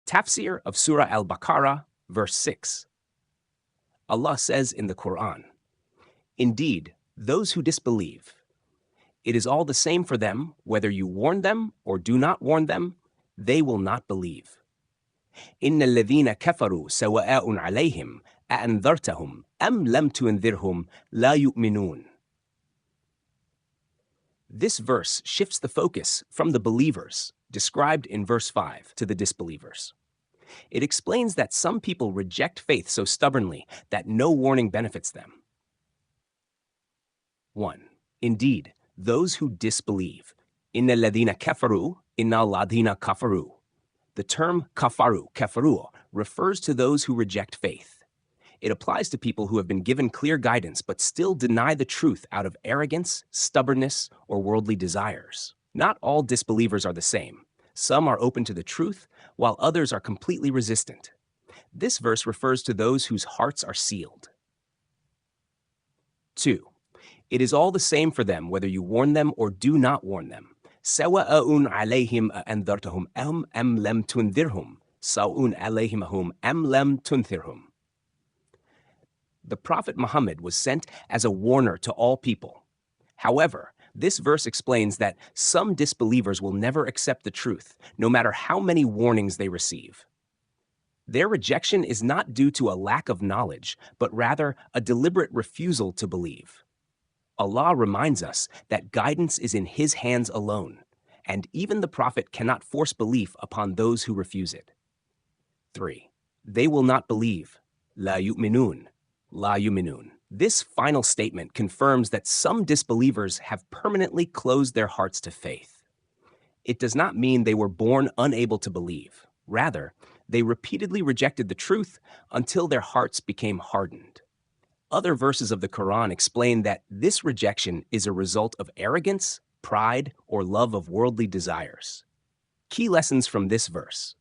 Tafsir of Surah Al-Baqarah, verse 6. Allah says in the Quran, "Indeed, those who disbelieve, it is all the same for them whether you warn them or do not warn them, they will not believe. إن الذين كفروا سواء عليهم أأنذرتهم أم لم تنذرهم لا يؤمنون." This verse shifts the focus from the believers, described in verse 5, to the disbelievers. It explains that some people reject faith so stubbornly that no warning benefits them. 1. Indeed, those who disbelieve. إن الذين كفروا إن الذين كفروا. The term kafaru, refers to those who reject faith. It applies to people who have been given clear guidance but still deny the truth out of arrogance, stubbornness, or worldly desires. Not all disbelievers are the same. Some are open to the truth, while others are completely resistant. This verse refers to those whose hearts are sealed. 2. It is all the same for them whether you warn them or do not warn them. سواء عليهم أأنذرتهم أم لم تنذرهم سواء عليهم أم لم تنذرهم. The Prophet Muhammad was sent as a warner to all people. However, this verse explains that some disbelievers will never accept the truth, no matter how many warnings they receive. Their rejection is not due to a lack of knowledge, but rather a deliberate refusal to believe. Allah reminds us that guidance is in His hands alone, and even the Prophet cannot force belief upon those who refuse it. 3. They will not believe. La yu'minun. La yu'minun. This final statement confirms that some disbelievers have permanently closed their hearts to faith. It does not mean they were born unable to believe. Rather, they repeatedly rejected the truth until their hearts became hardened. Other verses of the Quran explain that this rejection is a result of arrogance, pride, or love of worldly desires. Key lessons from this verse.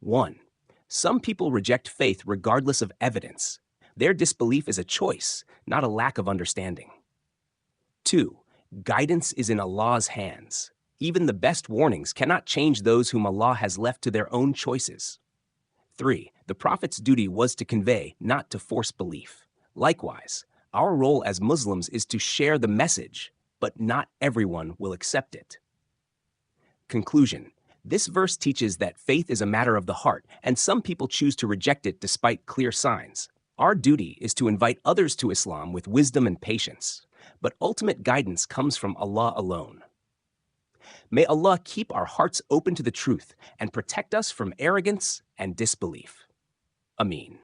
1. Some people reject faith regardless of evidence. Their disbelief is a choice, not a lack of understanding. 2. Guidance is in Allah's hands. Even the best warnings cannot change those whom Allah has left to their own choices. 3. The Prophet's duty was to convey, not to force belief. Likewise, our role as Muslims is to share the message, but not everyone will accept it. Conclusion. This verse teaches that faith is a matter of the heart, and some people choose to reject it despite clear signs. Our duty is to invite others to Islam with wisdom and patience, but ultimate guidance comes from Allah alone. May Allah keep our hearts open to the truth and protect us from arrogance and disbelief. Ameen.